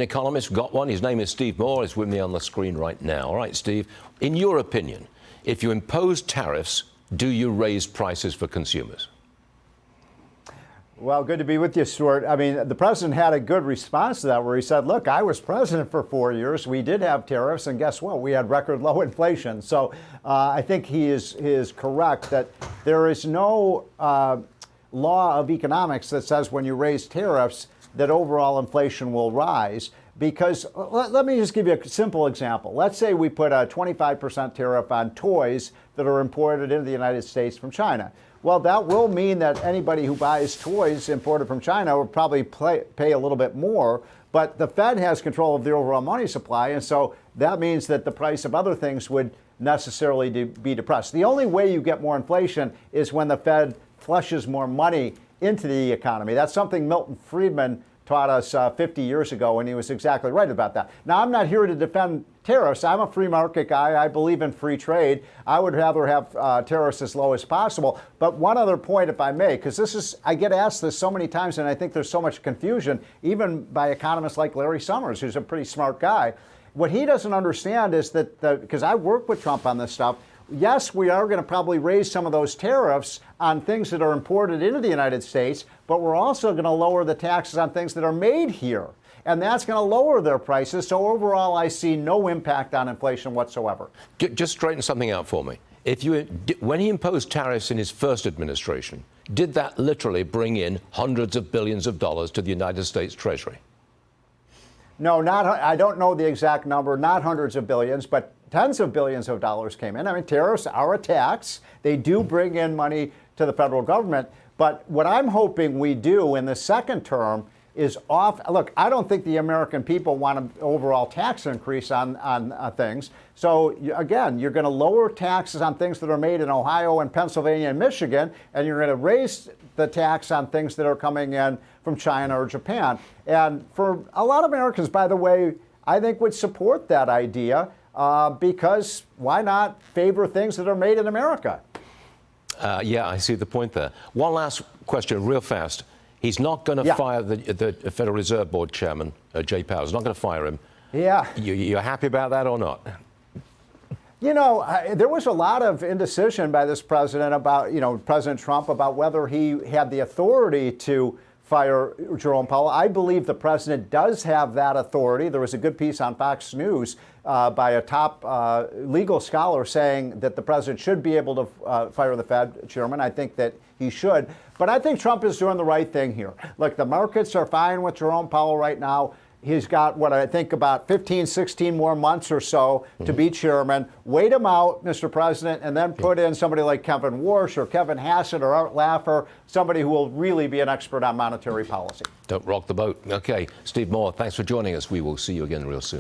Economist. We've got one. His name is Steve Moore. He's with me on the screen right now. All right, Steve, in your opinion, if you impose tariffs, do you raise prices for consumers? Well, good to be with you, Stuart. I mean, the president had a good response to that where he said, look, I was president for 4 years. We did have tariffs, and guess what? We had record low inflation. So I think he is correct that there is no law of economics that says when you raise tariffs that overall inflation will rise. Because let me just give you a simple example. Let's say we put a 25% tariff on toys that are imported into the United States from China. Well, that will mean that anybody who buys toys imported from China will probably pay a little bit more, but the Fed has control of the overall money supply, and so that means that the price of other things would necessarily be depressed. The only way you get more inflation is when the Fed flushes more money into the economy. That's something Milton Friedman taught us 50 years ago, and he was exactly right about that. Now, I'm not here to defend tariffs. I'm a free market guy. I believe in free trade. I would rather have tariffs as low as possible. But one other point, if I may, because I get asked this so many times, and I think there's so much confusion, even by economists like Larry Summers, who's a pretty smart guy. What he doesn't understand is that, because I work with Trump on this stuff, yes, we are going to probably raise some of those tariffs on things that are imported into the United States, but we're also going to lower the taxes on things that are made here. And that's going to lower their prices. So overall, I see no impact on inflation whatsoever. Just straighten something out for me. When he imposed tariffs in his first administration, did that literally bring in hundreds of billions of dollars to the United States Treasury? No, I don't know the exact number, not hundreds of billions, but tens of billions of dollars came in. I mean, tariffs are a tax. They do bring in money to the federal government. But what I'm hoping we do in the second term is look, I don't think the American people want an overall tax increase on things. So again, you're going to lower taxes on things that are made in Ohio and Pennsylvania and Michigan, and you're going to raise the tax on things that are coming in from China or Japan. And for a lot of Americans, by the way, I think would support that idea because why not favor things that are made in America? Yeah, I see the point there. One last question, real fast. He's not going to fire the Federal Reserve Board chairman, Jay Powell. He's not going to fire him. Yeah. You're happy about that or not? You know, there was a lot of indecision by this president about, President Trump about whether he had the authority to fire Jerome Powell. I believe the president does have that authority. There was a good piece on Fox News by a top legal scholar saying that the president should be able to fire the Fed chairman. I think that he should. But I think Trump is doing the right thing here. Look, the markets are fine with Jerome Powell right now. He's got, what I think, about 15, 16 more months or so to be chairman. Wait him out, Mr. President, and then put in somebody like Kevin Warsh or Kevin Hassett or Art Laffer, somebody who will really be an expert on monetary policy. Don't rock the boat. Okay, Steve Moore, thanks for joining us. We will see you again real soon.